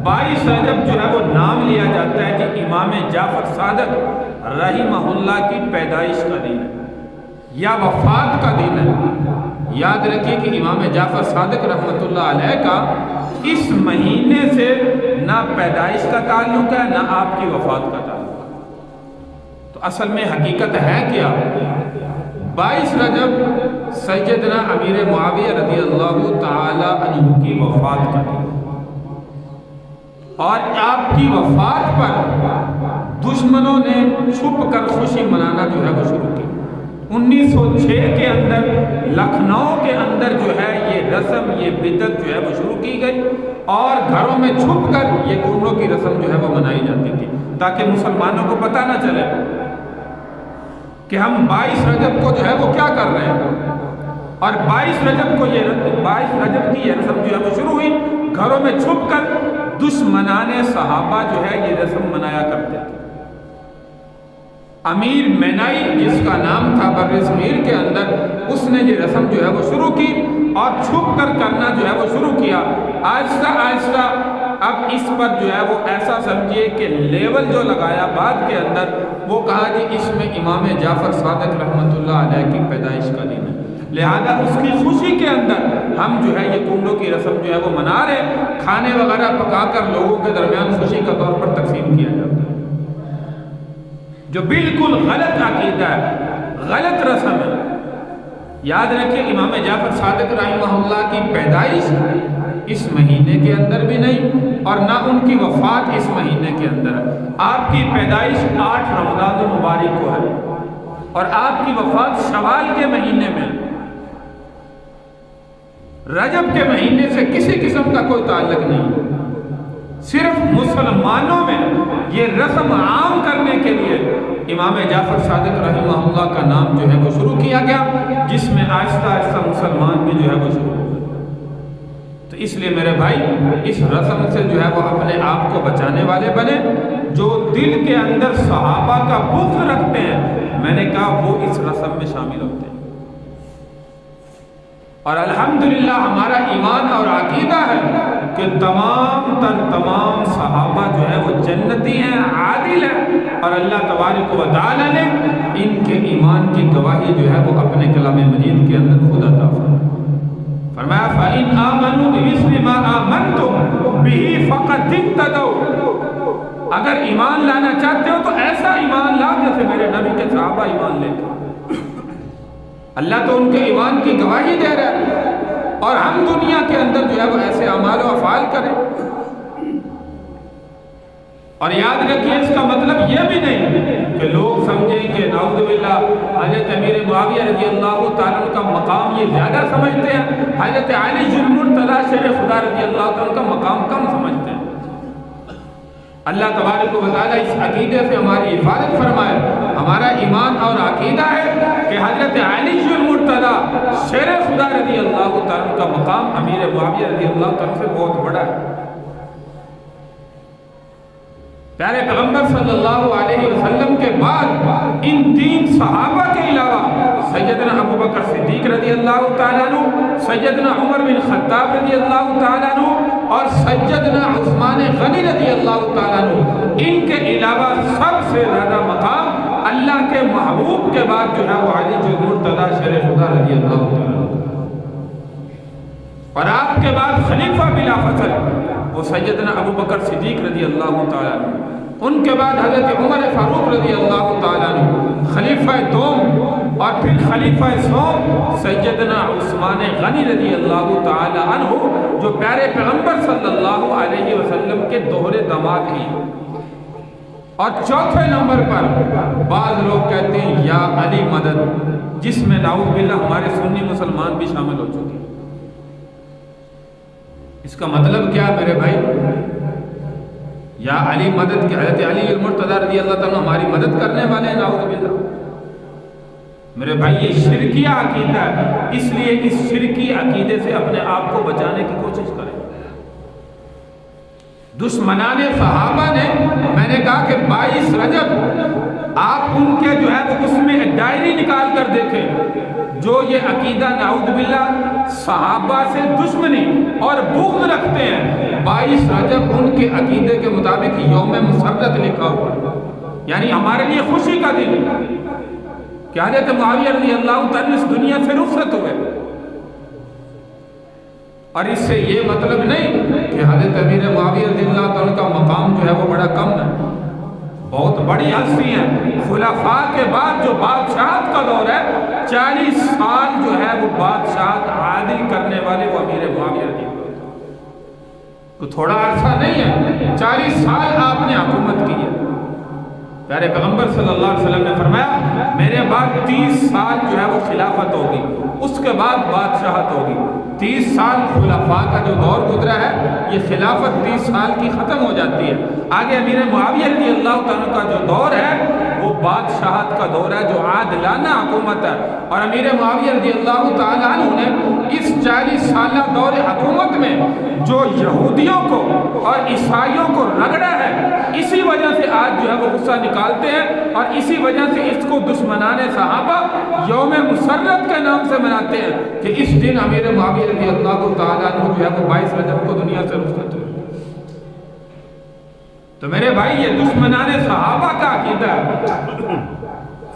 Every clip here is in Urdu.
22 رجب جو ہے وہ نام لیا جاتا ہے کہ امام جعفر صادق رحمہ اللہ کی پیدائش کا دن ہے یا وفات کا دن ہے۔ یاد رکھیے کہ امام جعفر صادق رحمۃ اللہ علیہ کا اس مہینے سے نہ پیدائش کا تعلق ہے نہ آپ کی وفات کا تعلق ہے۔ تو اصل میں حقیقت ہے کیا؟ 22 رجب سیدنا امیر معاویہ رضی اللہ تعالی عنہ کی وفات کا دن، اور آپ کی وفات پر دشمنوں نے چھپ کر خوشی منانا جو ہے وہ شروع کی۔ 1906 کے اندر لکھنؤ کے اندر جو ہے یہ رسم، یہ بدعت جو ہے وہ شروع کی گئی، اور گھروں میں چھپ کر یہ کنڈوں کی رسم جو ہے وہ منائی جاتی تھی تاکہ مسلمانوں کو پتہ نہ چلے کہ ہم 22 رجب کو جو ہے وہ کیا کر رہے ہیں۔ اور 22 رجب کی یہ رسم جو ہے وہ شروع ہوئی، گھروں میں چھپ کر دشمنان صحابہ جو ہے یہ رسم منایا کرتے تھے۔ امیر مینائی جس کا نام تھا برصغیر کے اندر، اس نے یہ رسم جو ہے وہ شروع کی اور چھپ کر کرنا جو ہے وہ شروع کیا۔ آہستہ آہستہ اب اس پر جو ہے وہ ایسا سمجھیے کہ لیول جو لگایا بعد کے اندر، وہ کہا کہ اس میں امام جعفر صادق رحمۃ اللہ علیہ کی پیدائش کا دن ہے، لہذا اس کی خوشی کے اندر ہم جو ہے یہ کنڈوں کی رسم جو ہے وہ منا رہے ہیں، کھانے وغیرہ پکا کر لوگوں کے درمیان خوشی کا طور پر تقسیم کیا جاتا ہے، جو بالکل غلط عقیدہ ہے، غلط رسم ہے۔ یاد رکھیے امام جعفر صادق رحمہ اللہ کی پیدائش اس مہینے کے اندر بھی نہیں، اور نہ ان کی وفات اس مہینے کے اندر ہے۔ آپ کی پیدائش 8 رمضان المبارک کو ہے، اور آپ کی وفات شوال کے مہینے میں، رجب کے مہینے سے کسی قسم کا کوئی تعلق نہیں۔ صرف مسلمانوں میں یہ رسم عام کرنے کے لیے امام جعفر صادق رحمہ اللہ کا نام جو ہے وہ شروع کیا گیا، جس میں آہستہ آہستہ مسلمان بھی جو ہے وہ شروع ہو گئے۔ تو اس لیے میرے بھائی اس رسم سے جو ہے وہ اپنے آپ کو بچانے والے بنے۔ جو دل کے اندر صحابہ کا بغض رکھتے ہیں، میں نے کہا وہ اس رسم میں شامل ہوتے ہیں، اور الحمدللہ ہمارا ایمان اور عقیدہ ہے کہ تمام صحابہ جو ہے وہ جنتی ہیں، عادل ہیں، اور اللہ تبارک و تعالی نے ان کے ایمان کی گواہی جو ہے وہ اپنے کلام مجید کے اندر خود عطا فرمایا فَإِنْ آمَنُوا بِمِثْلِ مَا آمَنْتُمْ بِهِ فَقَدِ اهْتَدَوْا، اگر ایمان لانا چاہتے ہو تو ایسا ایمان لا جیسے میرے نبی کے صحابہ ایمان لیتے۔ اللہ تو ان کے ایمان کی گواہی دے رہا ہے، اور ہم دنیا کے اندر جو ہے وہ ایسے اعمال و افعال کریں۔ اور یاد رکھیے اس کا مطلب یہ بھی نہیں کہ لوگ سمجھیں کہ نعوذ باللہ حضرت امیر معاویہ رضی اللہ تعالیٰ عنہ کا مقام یہ زیادہ سمجھتے ہیں، حضرت علی المرتضیٰ شیر خدا رضی اللہ تعالیٰ عنہ کا مقام کم سمجھتے ہیں۔ اللہ تبارک و تعالیٰ اس عقیدے سے ہماری حفاظت فرمائے۔ ہمارا ایمان اور عقیدہ ہے کہ حضرت علی المرتضیٰ شیر خدا رضی اللہ تعالیٰ عنہ کا مقام امیر معاویہ رضی اللہ تعالیٰ عنہ سے بہت بڑا ہے۔ پیارے پیغمبر صلی اللہ علیہ وسلم کے بعد ان 3 صحابہ کے علاوہ سیدنا ابوبکر صدیق رضی اللہ تعالیٰ عنہ، سیدنا عمر بن خطاب رضی اللہ تعالیٰ عنہ، اور سیدنا عثمان غنی رضی اللہ تعالیٰ عنہ، ان کے علاوہ سب سے زیادہ مقام اللہ کے محبوب کے بعد جو ہے وہ علی المرتضیٰ شیر خدا رضی اللہ تعالیٰ عنہ، اور آپ کے بعد خلیفہ بلا فصل وہ سیدنا ابوبکر صدیق رضی اللہ تعالیٰ عنہ، ان کے بعد حضرت عمر فاروق رضی اللہ تعالیٰ عنہ، خلیفہ دوم، اور پھر خلیفہ سوم سیدنا عثمان غنی رضی اللہ تعالیٰ عنہ، جو پیارے پیغمبر صلی اللہ علیہ وسلم کے دوہرے داماد ہیں۔ اور چوتھے نمبر پر بعض لوگ کہتے ہیں یا علی مدد، جس میں نعوذ باللہ ہمارے سنی مسلمان بھی شامل ہو چکے ہیں۔ اس کا مطلب کیا میرے بھائی؟ یا علی مدد کے حضرت علی المرتضیٰ رضی اللہ تعالیٰ ہماری مدد کرنے والے ہیں، نعوذ باللہ۔ میرے بھائی یہ شرکیہ عقیدہ ہے، اس لیے اس شرکی عقیدے سے اپنے آپ کو بچانے کی کوشش کریں۔ دشمنان صحابہ نے، میں نے کہا کہ 22 رجب آپ ان کے جو ہے اس میں ڈائری نکال کر دیکھیں، جو یہ عقیدہ نعوذ باللہ صحابہ سے دشمنی اور بغض رکھتے ہیں، 22 رجب ان کے عقیدے کے مطابق یوم مسرت لکھا ہوا، یعنی ہمارے لیے خوشی کا دن کہ حضرت معاویہ رضی اللہ تعالیٰ اس دنیا سے رخصت ہوئے۔ اور اس سے یہ مطلب نہیں کہ حضرت امیر معاویہ رضی اللہ تعالیٰ کا مقام جو ہے وہ بڑا کم ہے، بہت بڑی ہستی ہیں۔ خلفاء کے بعد جو بادشاہت کا دور ہے، 40 سال جو ہے وہ بادشاہت عادل کرنے والے وہ امیر معاویہ رضی اللہ تعالیٰ، تو تھوڑا عرصہ نہیں ہے، 40 سال آپ نے حکومت کی ہے۔ پیارے پیغمبر صلی اللہ علیہ وسلم نے فرمایا میرے بعد 30 سال جو ہے وہ خلافت ہوگی، اس کے بعد بادشاہت ہوگی۔ 30 سال خلفاء کا جو دور گزرا ہے، یہ خلافت 30 سال کی ختم ہو جاتی ہے۔ آگے امیر معاویہ رضی اللہ تعالیٰ کا جو دور ہے وہ بادشاہت کا دور ہے، جو عادلانہ حکومت ہے۔ اور امیر معاویہ رضی اللہ تعالیٰ عنہ نے اس 40 سالہ دور حکومت میں جو یہودیوں کو اور عیسائیوں کو رگڑا ہے، اسی وجہ سے آج جو ہے وہ غصہ نکالتے ہیں، اور اسی وجہ سے اس کو دشمنان صحابہ یوم مسرت کے نام سے مناتے ہیں کہ اس دن امیر معاویہ رضی اللہ تعالیٰ عنہ جو ہے وہ 22 رجب کو دنیا سے رخصت ہوئے۔ تو میرے بھائی یہ دشمنان صحابہ کا عقیدہ ہے،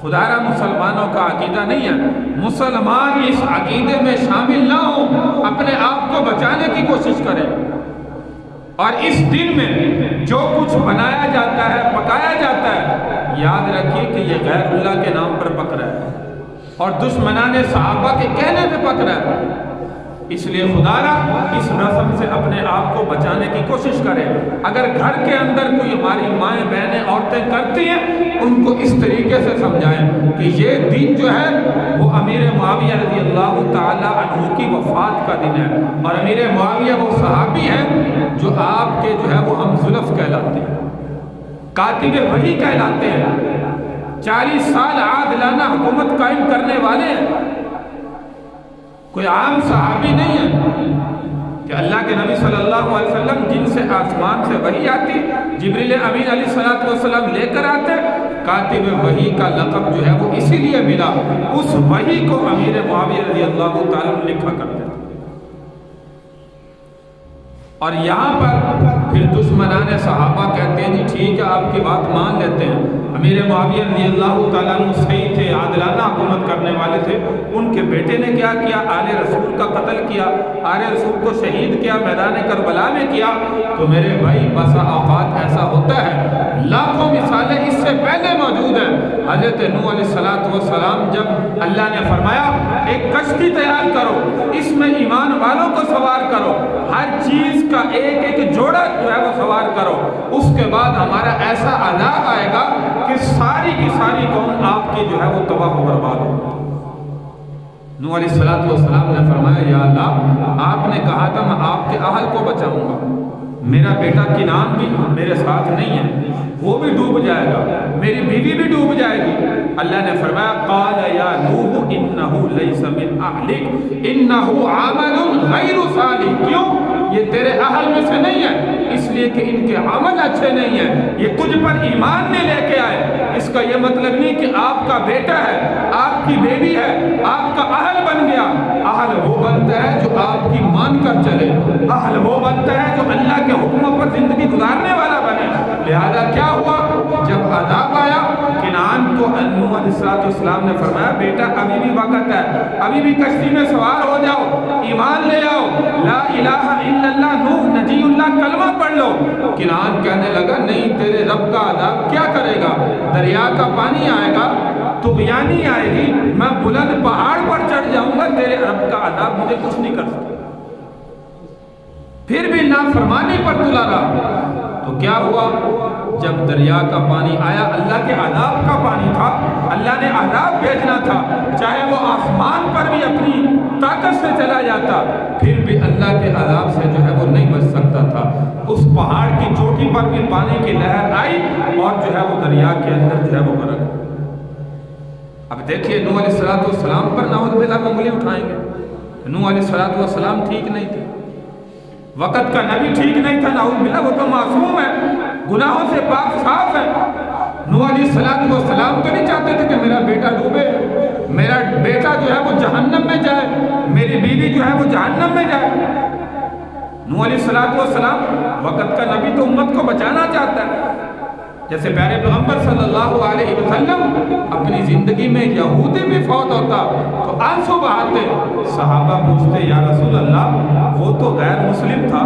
خدا را مسلمانوں کا عقیدہ نہیں ہے۔ مسلمان اس عقیدے میں شامل نہ ہو، اپنے آپ کو بچانے کی کوشش کریں، اور اس دن میں جو کچھ بنایا جاتا ہے، پکایا جاتا ہے، یاد رکھیے کہ یہ غیر اللہ کے نام پر پک رہا ہے اور دشمنان صحابہ کے کہنے پہ پک رہا ہے۔ اس لیے خدا را اس رسم سے اپنے آپ کو بچانے کی کوشش کریں۔ اگر گھر کے اندر کوئی ہماری مائیں بہنیں عورتیں کرتی ہیں، ان کو اس طریقے سے سمجھائیں کہ یہ دن جو ہے وہ امیر معاویہ رضی اللہ تعالیٰ عنہ کی وفات کا دن ہے، اور امیر معاویہ وہ صحابی ہیں جو آپ کے جو ہے وہ ہمزلف کہلاتے ہیں، کاتب وحی کہلاتے ہیں، 40 سال عادلانہ حکومت قائم کرنے والے ہیں، کوئی عام صحابی نہیں ہے کہ اللہ کے نبی صلی اللہ علیہ وسلم جن سے آسمان سے وحی آتی، جبریل امین علیہ السلام لے کر آتے، کاتب وحی کا لقب جو ہے وہ اسی لیے ملا، اس وحی کو امیر معاویہ رضی اللہ تعالیٰ نے لکھا کرتے تھے۔ اور یہاں پر پھر دشمنان صحابہ کہتے ہیں جی ٹھیک ہے آپ کی بات مان لیتے ہیں، امیر معاویہ رضی اللہ تعالیٰ عنہ صحیح تھے، عادلانہ حکومت کرنے والے تھے، ان کے بیٹے نے کیا کیا؟ آل رسول کا قتل کیا، آل رسول کو شہید کیا، میدان کربلا میں کیا۔ تو میرے بھائی بسا اوقات ایسا ہوتا ہے، لاکھوں مثالیں اس سے پہلے موجود ہیں۔ حضرت نوح علیہ السلام جب اللہ نے فرمایا ایک کشتی تیار کرو، اس میں ایمان والوں کو سوار کرو، ہر چیز کا ایک ایک جوڑا جو ہے وہ سوار کرو، اس کے بعد ہمارا ایسا عذاب آئے گا کہ ساری کی ساری قوم آپ کی جو ہے وہ تباہ و برباد ہو۔ نوح علیہ السلام نے فرمایا یا اللہ آپ نے کہا تھا میں آپ کے اہل کو بچاؤں گا، میرا بیٹا کنعان بھی میرے ساتھ نہیں ہے، وہ بھی ڈوب جائے گا، میری بیوی بھی ڈوب جائے گی۔ اللہ نے فرمایا قال یا نوح انہ لیس من اہلک انہ عمل غیر صالح۔ کیوں؟ یہ تیرے اہل میں سے نہیں ہے، اس لیے کہ ان کے عمل اچھے نہیں ہیں، یہ تجھ پر ایمان نہیں لے کے آئے۔ اس کا یہ مطلب نہیں کہ آپ کا بیٹا ہے، آپ کی بیوی ہے، آپ کا اہل بن گیا۔ اہل وہ بنتا ہے جو آپ کی مان کر چلے، اہل وہ بنتا ہے جو اللہ کے حکموں پر زندگی گزارنے والا بنے۔ لہذا کیا ہوا؟ جب عذاب آیا کنعان کو نوح علیہ السلام نے فرمایا بیٹا ابھی بھی وقت ہے، ابھی بھی کشتی میں سوار ہو جاؤ، ایمان لے آؤ، لا الہ الا اللہ نوح نجی اللہ کلمہ پڑھ لو۔ کنعان کہنے لگا نہیں، تیرے رب کا عذاب کیا کرے گا؟ دریا کا پانی آئے گا، طغیانی آئے گی، میں بلند پہاڑ پر چڑھ جاؤں گا، تیرے رب کا عذاب مجھے کچھ نہیں کر سکتا۔ پھر بھی نافرمانی پر تلا رہا۔ تو کیا ہوا؟ جب دریا کا پانی آیا، اللہ کے عذاب کا پانی تھا، اللہ نے عذاب بھیجنا تھا، چاہے وہ آسمان پر بھی اپنی طاقت سے چلا جاتا، پھر بھی اللہ کے عذاب سے جو ہے وہ نہیں بچ سکتا تھا۔ اس پہاڑ کی چوٹی پر بھی پانی کی لہر آئی اور جو ہے وہ دریا کے اندر جو ہے وہ غرق۔ اب دیکھیے نوح علیہ السلام پر نعوذ باللہ انگلی اٹھائیں گے، نوح علیہ السلام ٹھیک نہیں تھے، وقت کا نبی ٹھیک نہیں تھا، نعوذ باللہ، وہ تو معصوم ہے، گناہوں سے پاک صاف ہے۔ نوح علیہ السلام تو نہیں چاہتے تھے کہ میرا بیٹا ڈوبے، میرا بیٹا جو ہے وہ جہنم میں جائے، میری بیوی جو ہے وہ جہنم میں جائے۔ نوح علیہ السلام وقت کا نبی تو امت کو بچانا چاہتا ہے۔ جیسے پیارے پیغمبر صلی اللہ علیہ وسلم اپنی زندگی میں یہودی بھی فوت ہوتا تو آنسو بہاتے، صحابہ پوچھتے یا رسول اللہ وہ تو غیر مسلم تھا،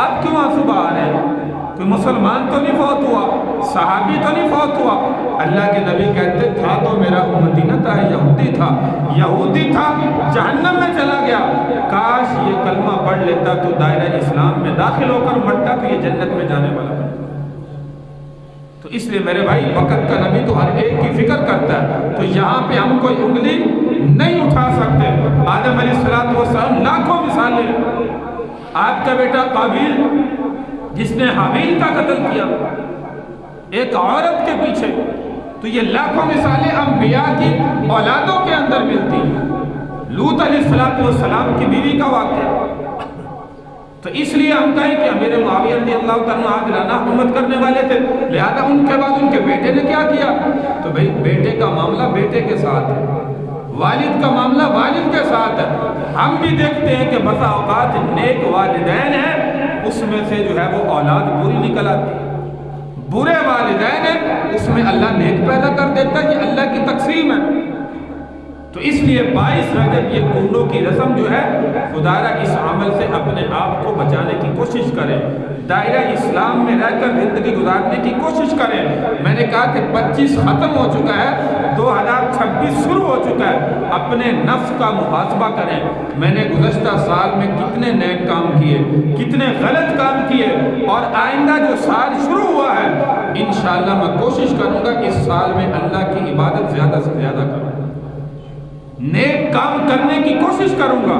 آپ کیوں آنسو بہا رہے ہیں؟ کوئی مسلمان تو نہیں فوت ہوا، صحابی تو نہیں فوت ہوا؟ اللہ کے نبی کہتے تھا تو میرا امتی نہ تھا، یہودی تھا، جہنم میں چلا گیا، کاش یہ کلمہ پڑھ لیتا تو دائرہ اسلام میں داخل ہو کر مرتا تو یہ جنت میں جانے والا تھا۔ تو اس لیے میرے بھائی وقت کا نبی تو ہر ایک کی فکر کرتا ہے، تو یہاں پہ ہم کوئی انگلی نہیں اٹھا سکتے۔ آدم علیہ السلام لاکھوں مثالیں، آپ کا بیٹا قابیل جس نے حابیل کا قتل کیا ایک عورت کے پیچھے، تو یہ لاکھوں مثالیں انبیاء کی اولادوں کے اندر ملتی ہیں۔ لوط علیہ السلام کی بیوی کا واقعہ، تو اس لیے ہم کہیں کہ امیر معاویہ رضی اللہ تعالیٰ عادلانہ حکومت کرنے والے تھے، لہذا ان کے بعد ان کے بیٹے نے کیا کیا؟ تو بھئی بیٹے کا معاملہ بیٹے کے ساتھ ہے، والد کا معاملہ والد کے ساتھ ہے۔ ہم بھی دیکھتے ہیں کہ بسا اوقات نیک والدین ہیں، اس میں سے جو ہے وہ اولاد بری نکل آتی ہے، برے والدین ہیں اس میں اللہ نیک پیدا کر دیتا ہے، یہ اللہ کی تقسیم ہے۔ تو اس لیے 22 رجب یہ کنڈوں کی رسم جو ہے خدارہ اس عمل سے اپنے آپ کو بچانے کی کوشش کریں، دائرہ اسلام میں رہ کر زندگی گزارنے کی کوشش کریں۔ میں نے کہا کہ 25 ختم ہو چکا ہے، 2026 شروع ہو چکا ہے، اپنے نفس کا محاسبہ کریں۔ میں نے گزشتہ سال میں کتنے نیک کام کیے، کتنے غلط کام کیے، اور آئندہ جو سال شروع ہوا ہے انشاءاللہ میں کوشش کروں گا اس سال میں اللہ کی عبادت زیادہ سے زیادہ کروں، نیک کام کرنے کی کوشش کروں گا۔